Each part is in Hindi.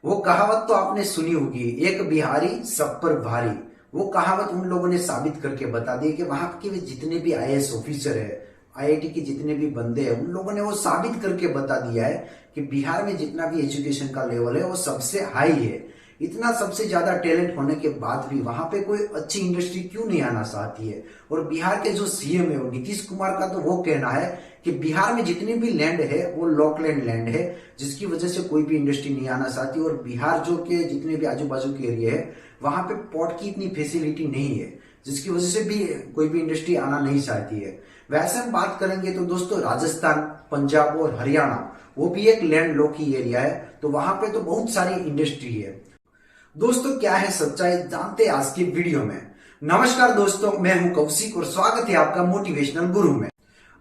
वो कहावत तो आपने सुनी होगी, एक बिहारी सब पर भारी। वो कहावत उन लोगों ने साबित करके बता दी कि वहां के भी जितने भी आईएएस ऑफिसर है, आईआईटी के जितने भी बंदे हैं, उन लोगों ने वो साबित करके बता दिया है कि बिहार में जितना भी एजुकेशन का लेवल है वो सबसे हाई है। इतना सबसे ज्यादा टैलेंट होने के बाद भी वहां पे कोई अच्छी इंडस्ट्री क्यों नहीं आना चाहती है। और बिहार के जो सीएम है वो नीतीश कुमार का तो वो कहना है कि बिहार में जितनी भी लैंड है वो लॉकलैंड लैंड है, जिसकी वजह से कोई भी इंडस्ट्री नहीं आना चाहती। और बिहार जो के जितने भी आजू बाजू के एरिया है वहां पे पोर्ट की इतनी फैसिलिटी नहीं है, जिसकी वजह से भी कोई भी इंडस्ट्री आना नहीं चाहती है। वैसे हम बात करेंगे तो दोस्तों राजस्थान, पंजाब और हरियाणा वो भी एक लैंड लॉक की एरिया है, तो वहां पे तो बहुत सारी इंडस्ट्री है। दोस्तों क्या है सच्चाई जानते हैं आज की वीडियो में। नमस्कार दोस्तों, मैं हूं कौशिक और स्वागत है आपका मोटिवेशनल गुरु में।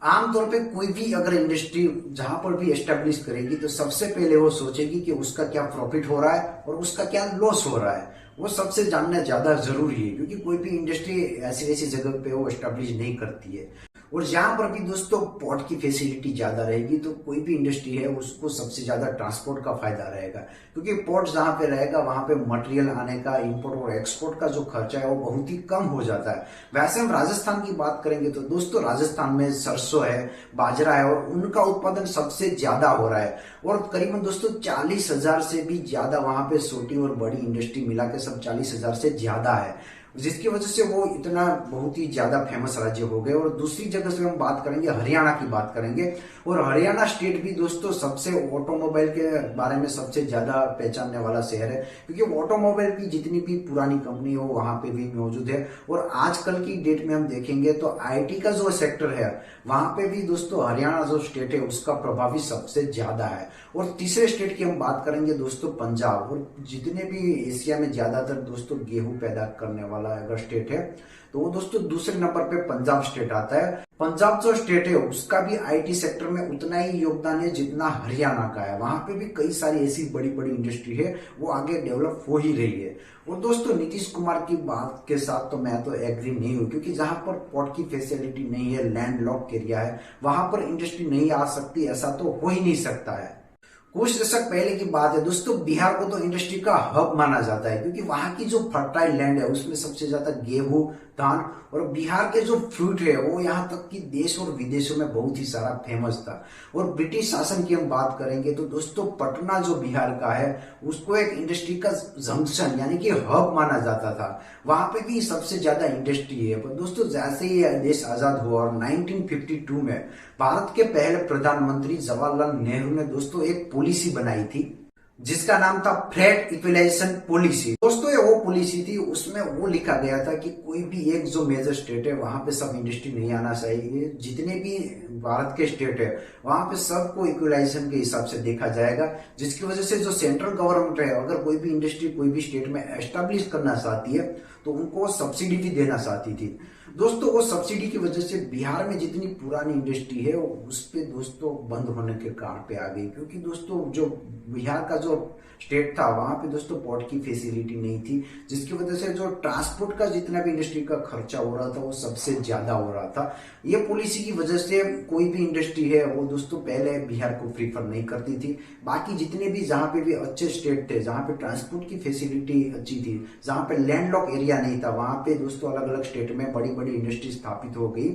आमतौर पे कोई भी अगर इंडस्ट्री जहां पर भी एस्टेब्लिश करेगी तो सबसे पहले वो सोचेगी कि उसका क्या प्रॉफिट हो रहा है और उसका क्या लॉस हो रहा है। वो सबसे जानना ज्यादा जरूरी है, क्योंकि कोई भी इंडस्ट्री ऐसी ऐसी जगह पे वो एस्टेब्लिश नहीं करती है। और जहां पर भी दोस्तों पोर्ट की फैसिलिटी ज्यादा रहेगी तो कोई भी इंडस्ट्री है उसको सबसे ज्यादा ट्रांसपोर्ट का फायदा रहेगा, क्योंकि पोर्ट जहां पे रहेगा वहां पे मटेरियल आने का, इंपोर्ट और एक्सपोर्ट का जो खर्चा है वो बहुत ही कम हो जाता है। वैसे हम राजस्थान की बात करेंगे तो दोस्तों राजस्थान में सरसों है, बाजरा है और उनका उत्पादन सबसे ज्यादा हो रहा है। और करीबन दोस्तों 40,000 से भी ज्यादा वहां पे छोटी और बड़ी इंडस्ट्री मिला के सब 40,000 से ज्यादा है, जिसकी वजह से वो इतना बहुत ही ज्यादा फेमस राज्य हो गए। और दूसरी जगह से हम बात करेंगे, हरियाणा की बात करेंगे। और हरियाणा स्टेट भी दोस्तों सबसे ऑटोमोबाइल के बारे में सबसे ज्यादा पहचानने वाला शहर है, क्योंकि ऑटोमोबाइल की जितनी भी पुरानी कंपनी हो वहां पे भी मौजूद है। और आजकल की डेट में हम देखेंगे तो आईटी का जो सेक्टर है वहां पे भी दोस्तों हरियाणा जो स्टेट है उसका प्रभाव भी सबसे ज्यादा है। और तीसरे स्टेट की हम बात करेंगे दोस्तों पंजाब। और जितने भी एशिया में ज्यादातर दोस्तों गेहूं पैदा करने वाला अगर स्टेट है तो वो दोस्तों दूसरे नंबर पे पंजाब स्टेट आता है। पंजाब जो स्टेट है उसका भी आईटी सेक्टर में उतना ही योगदान है जितना हरियाणा का है। वहां पे भी कई सारी ऐसी बड़ी बड़ी इंडस्ट्री है वो आगे डेवलप हो ही रही है। और दोस्तों नीतीश कुमार की बात के साथ तो मैं तो एग्री नहीं हूं, क्योंकि जहां पर पोर्ट की फैसिलिटी नहीं है, लैंड लॉक एरिया है, वहां पर इंडस्ट्री नहीं आ सकती, ऐसा तो हो ही नहीं सकता है। कुछ दशक पहले की बात है दोस्तों, बिहार को तो इंडस्ट्री का हब माना जाता है, क्योंकि वहां की जो फर्टाइल लैंड है उसमें सबसे ज्यादा गेहूं, धान और बिहार के जो फ्रूट है वो यहाँ तक कि देश और विदेशों में बहुत ही सारा फेमस था। और ब्रिटिश शासन की हम बात करेंगे तो दोस्तों पटना जो बिहार का है उसको एक इंडस्ट्री का जंक्शन यानी कि हब माना जाता था। वहां पे भी सबसे ज्यादा इंडस्ट्री है। पर दोस्तों जैसे ही देश आजाद हुआ और 1952 में भारत के पहले प्रधानमंत्री जवाहरलाल नेहरू ने दोस्तों एक पॉलिसी बनाई थी जिसका नाम था फ्रेट इक्विलाइजेशन पॉलिसी। दोस्तों ये वो पॉलिसी थी, उसमें वो लिखा गया था कि कोई भी एक जो मेजर स्टेट है वहां पे सब इंडस्ट्री नहीं आना चाहिए। जितने भी भारत के स्टेट है वहां पे सबको इक्विलाइजेशन के हिसाब से देखा जाएगा, जिसकी वजह से जो सेंट्रल गवर्नमेंट है अगर कोई भी इंडस्ट्री कोई भी स्टेट में एस्टेब्लिश करना चाहती है तो उनको सब्सिडी भी देना चाहती थी। दोस्तों वो सब्सिडी की वजह से बिहार में जितनी पुरानी इंडस्ट्री है उस पे दोस्तों बंद होने के कारण पे आ गई, क्योंकि दोस्तों जो बिहार का जो स्टेट था वहां पे दोस्तों पोर्ट की फैसिलिटी नहीं थी, जिसकी वजह से जो ट्रांसपोर्ट का जितना भी इंडस्ट्री का खर्चा हो रहा था वो सबसे ज्यादा हो रहा था। ये पॉलिसी की वजह से कोई भी इंडस्ट्री है वो दोस्तों पहले बिहार को प्रीफर नहीं करती थी। बाकी जितने भी जहां पे भी अच्छे स्टेट थे, जहां पे ट्रांसपोर्ट की फैसिलिटी अच्छी थी, जहां पे लैंडलॉक एरिया नहीं था, वहां पे दोस्तों अलग अलग स्टेट में बड़ी बड़ी इंडस्ट्री स्थापित हो गई,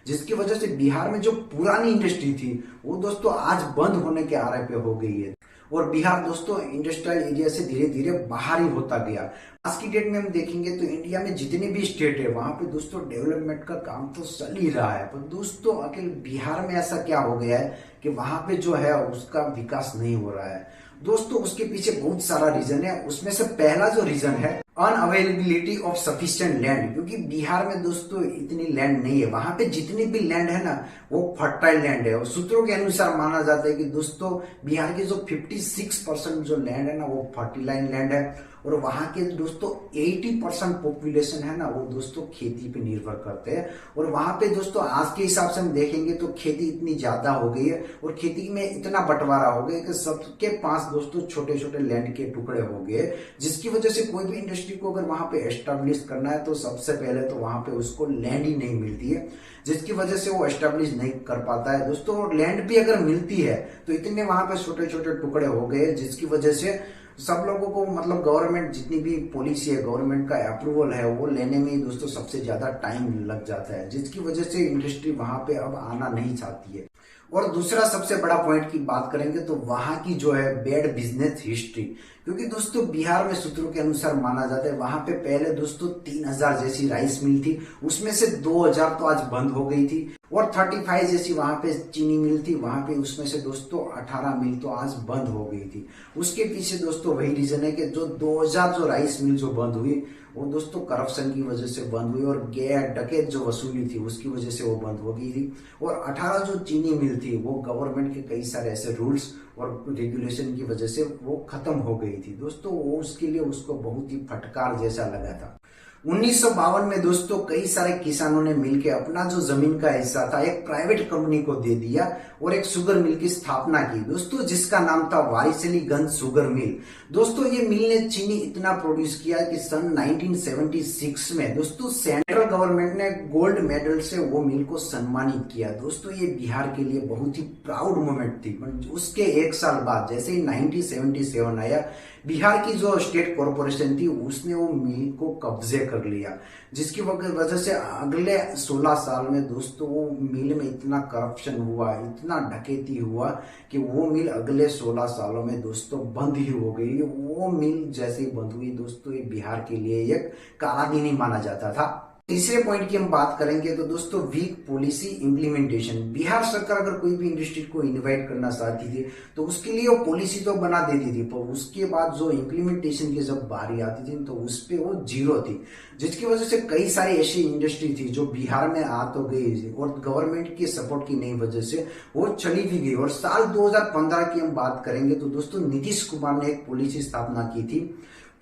जिसकी वजह से बिहार में जो पुरानी इंडस्ट्री थी वो दोस्तों आज बंद होने के आरे पे हो गई है। और बिहार दोस्तों इंडस्ट्रियल एरिया से धीरे धीरे बाहर ही होता गया। आज की डेट में हम देखेंगे तो इंडिया में जितने भी स्टेट है वहां पे दोस्तों डेवलपमेंट का काम तो चल ही रहा है, पर दोस्तों अकेले बिहार में ऐसा क्या हो गया है कि वहां पे जो है उसका विकास नहीं हो रहा है। दोस्तों उसके पीछे बहुत सारा रीजन है। उसमें से पहला जो रीजन है अनअवेलेबिलिटी ऑफ सफिशिएंट लैंड, क्योंकि बिहार में दोस्तों इतनी लैंड नहीं है। वहां पे जितनी भी लैंड है ना वो फर्टाइल लैंड है। और सूत्रों के अनुसार माना जाता है कि दोस्तों बिहार की जो 56% जो लैंड है ना वो फर्टिलाइन लैंड है। और वहां के दोस्तों 80% पॉपुलेशन है ना वो दोस्तों खेती पे निर्भर करते हैं। और वहां पे दोस्तों आज के हिसाब से हम देखेंगे तो खेती इतनी ज्यादा हो गई है और खेती में इतना बंटवारा हो गया कि सबके पास दोस्तों छोटे छोटे लैंड के टुकड़े हो गए, जिसकी वजह से कोई भी इंडस्ट्री को अगर वहां पे एस्टेब्लिश करना है तो सबसे पहले तो वहां पे उसको लैंड ही नहीं मिलती है, जिसकी वजह से वो एस्टेब्लिश नहीं कर पाता है। दोस्तों लैंड भी अगर मिलती है तो इतने वहां पे छोटे छोटे टुकड़े हो गए, जिसकी वजह से सब लोगों को मतलब गवर्नमेंट जितनी भी पॉलिसी है, गवर्नमेंट का अप्रूवल है, वो लेने में ही दोस्तों सबसे ज्यादा टाइम लग जाता है, जिसकी वजह से इंडस्ट्री वहां पे अब आना नहीं चाहती है। और दूसरा सबसे बड़ा पॉइंट की बात करेंगे तो वहां की जो है बैड बिजनेस हिस्ट्री, क्योंकि दोस्तों बिहार में सूत्रों के अनुसार माना जाता है वहां पे पहले दोस्तों 3000 जैसी राइस मिल थी, उसमें से 2000 तो आज बंद हो गई थी, और 35 जैसी वहां पे चीनी मिल थी, वहां पे उसमें से दोस्तों 18 मिल तो आज बंद हो गई थी। उसके पीछे दोस्तों वही रीजन है कि जो 2000 जो राइस मिल जो बंद हुई वो दोस्तों करप्शन की वजह से बंद हुई, और गैर डकैत जो वसूली थी उसकी वजह से वो बंद हो गई थी। और 18 जो चीनी मिल थी वो गवर्नमेंट के कई सारे ऐसे रूल्स और रेगुलेशन की वजह से वो खत्म हो गई थी दोस्तों। वो उसके लिए उसको बहुत ही फटकार जैसा लगा था। 1952 में दोस्तों कई सारे किसानों ने मिलकर अपना जो जमीन का हिस्सा था एक प्राइवेट कंपनी को दे दिया और एक शुगर मिल की स्थापना की दोस्तों, जिसका नाम था वारिसलीगंज शुगर मिल। दोस्तों ये मिल ने चीनी इतना प्रोड्यूस किया कि सन 1976 में दोस्तों सेंट्रल गवर्नमेंट ने गोल्ड मेडल से वो मिल को सम्मानित किया। दोस्तों ये बिहार के लिए बहुत ही प्राउड मोमेंट थी। उसके एक साल बाद जैसे ही 1977 आया, बिहार की जो स्टेट कॉर्पोरेशन थी उसने वो मिल को कब्जे कर लिया, जिसकी वजह से अगले 16 साल में दोस्तों वो मिल में इतना करप्शन हुआ, इतना डकैती हुआ कि वो मिल अगले 16 सालों में दोस्तों बंद ही हो गई। वो मिल जैसे ही बंद हुई दोस्तों ये बिहार के लिए एक काला दिन ही माना जाता था। तीसरे पॉइंट की हम बात करेंगे तो दोस्तों वीक पॉलिसी इंप्लीमेंटेशन। बिहार सरकार अगर कोई भी इंडस्ट्री को इनवाइट करना चाहती थी तो उसके लिए वो पॉलिसी तो बना देती थी, पर उसके बाद जो इंप्लीमेंटेशन की जब बारी आती थी तो उस पे वो जीरो थी, जिसकी वजह से कई सारी ऐसी इंडस्ट्री थी जो बिहार में आ तो गई और गवर्नमेंट की सपोर्ट की नई वजह से वो चली भी गई। और साल 2015 की हम बात करेंगे तो दोस्तों नीतीश कुमार ने एक पॉलिसी स्थापना की थी,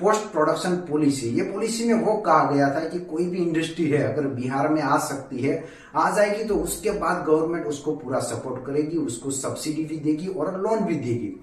पोस्ट प्रोडक्शन पॉलिसी। ये पॉलिसी में वो कहा गया था कि कोई भी इंडस्ट्री है अगर बिहार में आ सकती है, आ जाएगी तो उसके बाद गवर्नमेंट उसको पूरा सपोर्ट करेगी, उसको सब्सिडी भी देगी और लोन भी देगी।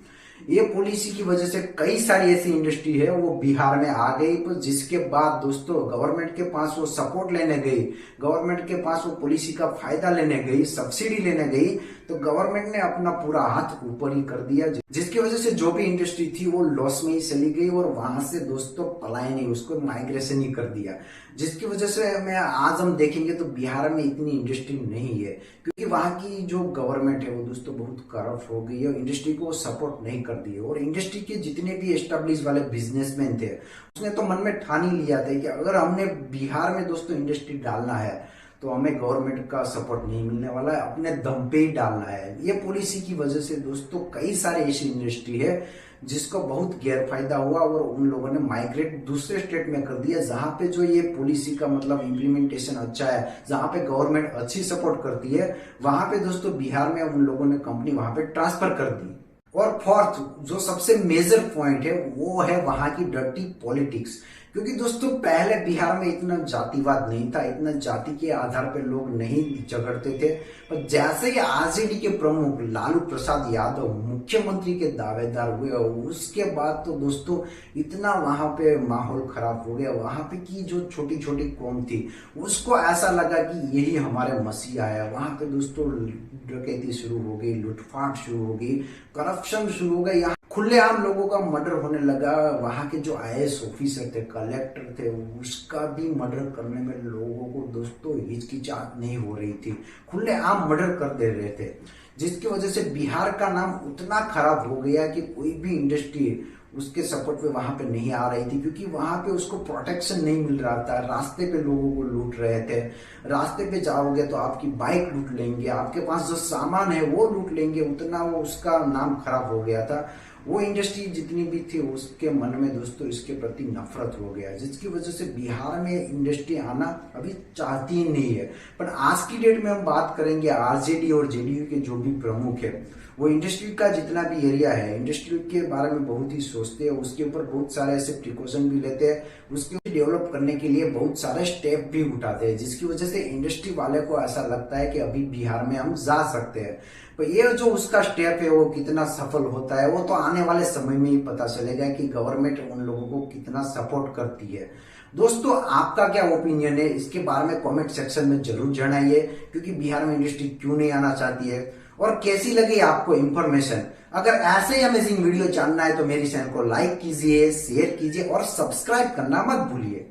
ये पॉलिसी की वजह से कई सारी ऐसी इंडस्ट्री है वो बिहार में आ गई, पर जिसके बाद दोस्तों गवर्नमेंट के पास वो सपोर्ट लेने गई, गवर्नमेंट के पास वो पॉलिसी का फायदा लेने गई, सब्सिडी लेने गई, तो गवर्नमेंट ने अपना पूरा हाथ ऊपर ही कर दिया, जिसकी वजह से जो भी इंडस्ट्री थी वो लॉस में ही चली गई और वहां से दोस्तों पलायन ही, उसको माइग्रेशन ही कर दिया। जिसकी वजह से मैं आज हम देखेंगे तो बिहार में इतनी इंडस्ट्री नहीं है, क्योंकि वहां की जो गवर्नमेंट है वो दोस्तों बहुत करप्ट हो गई है, इंडस्ट्री को सपोर्ट नहीं करती है। और इंडस्ट्री के जितने भी एस्टेब्लिश वाले बिजनेसमैन थे उसने तो मन में ठान ही लिया था कि अगर हमने बिहार में दोस्तों इंडस्ट्री डालना है तो हमें गवर्नमेंट का सपोर्ट नहीं मिलने वाला है, अपने दम पे ही डालना है। ये पॉलिसी की वजह से दोस्तों कई सारे ऐसी इंडस्ट्री है जिसको बहुत गैर फायदा हुआ और उन लोगों ने माइग्रेट दूसरे स्टेट में कर दिया, जहां पे जो ये पॉलिसी का मतलब इम्प्लीमेंटेशन अच्छा है, जहां पे गवर्नमेंट अच्छी सपोर्ट करती है, वहां पे दोस्तों बिहार में उन लोगों ने कंपनी वहां पे ट्रांसफर कर दी। और फोर्थ जो सबसे मेजर पॉइंट है वो है वहां की डर्टी पॉलिटिक्स, क्योंकि दोस्तों पहले बिहार में इतना जातिवाद नहीं था, इतना जाति के आधार पर लोग नहीं झगड़ते थे, पर जैसे ही आरजेडी के प्रमुख लालू प्रसाद यादव मुख्यमंत्री के दावेदार हुए उसके बाद तो दोस्तों इतना वहां पे माहौल खराब हो गया। वहां पे की जो छोटी छोटी कौम थी उसको ऐसा लगा कि यही हमारे मसीहा है। वहां पे दोस्तों डकैती शुरू हो गई, लूटपाट शुरू हो गई, करप्शन शुरू हो गया, यहाँ खुलेआम लोगों का मर्डर होने लगा। वहां के जो आईएएस ऑफिसर थे, कलेक्टर थे, उसका भी मर्डर करने में लोगों को दोस्तों हिचकिचाहट नहीं हो रही थी, खुलेआम मर्डर कर दे रहे थे, जिसकी वजह से बिहार का नाम उतना खराब हो गया कि कोई भी इंडस्ट्री उसके सपोर्ट पे वहां पे नहीं आ रही थी, क्योंकि वहां पे उसको प्रोटेक्शन नहीं मिल रहा था। रास्ते पे लोगों को लूट रहे थे, रास्ते पे जाओगे तो आपकी बाइक लूट लेंगे, आपके पास जो सामान है वो लूट लेंगे, उतना वो उसका नाम खराब हो गया था। वो इंडस्ट्री जितनी भी थी उसके मन में दोस्तों इसके प्रति नफरत हो गया, जिसकी वजह से बिहार में इंडस्ट्री आना अभी चाहती ही नहीं है। पर आज की डेट में हम बात करेंगे आरजेडी और जेडीयू के जो भी प्रमुख है वो इंडस्ट्री का जितना भी एरिया है इंडस्ट्री के बारे में बहुत ही सोचते हैं, उसके ऊपर बहुत सारे ऐसे प्रिकॉशन भी लेते हैं, उसके डेवलप करने के लिए बहुत सारे स्टेप भी उठाते हैं, जिसकी वजह से इंडस्ट्री वाले को ऐसा लगता है कि अभी बिहार में हम जा सकते हैं। तो ये जो उसका स्टेप है वो कितना सफल होता है वो तो आने वाले समय में ही पता चलेगा कि गवर्नमेंट उन लोगों को कितना सपोर्ट करती है। दोस्तों आपका क्या ओपिनियन है इसके बारे में कमेंट सेक्शन में जरूर जनाइए, क्योंकि बिहार में इंडस्ट्री क्यों नहीं आना चाहती है और कैसी लगी आपको इंफॉर्मेशन। अगर ऐसे ही अमेजिंग वीडियो जानना है तो मेरी चैनल को लाइक कीजिए, शेयर कीजिए और सब्सक्राइब करना मत भूलिए।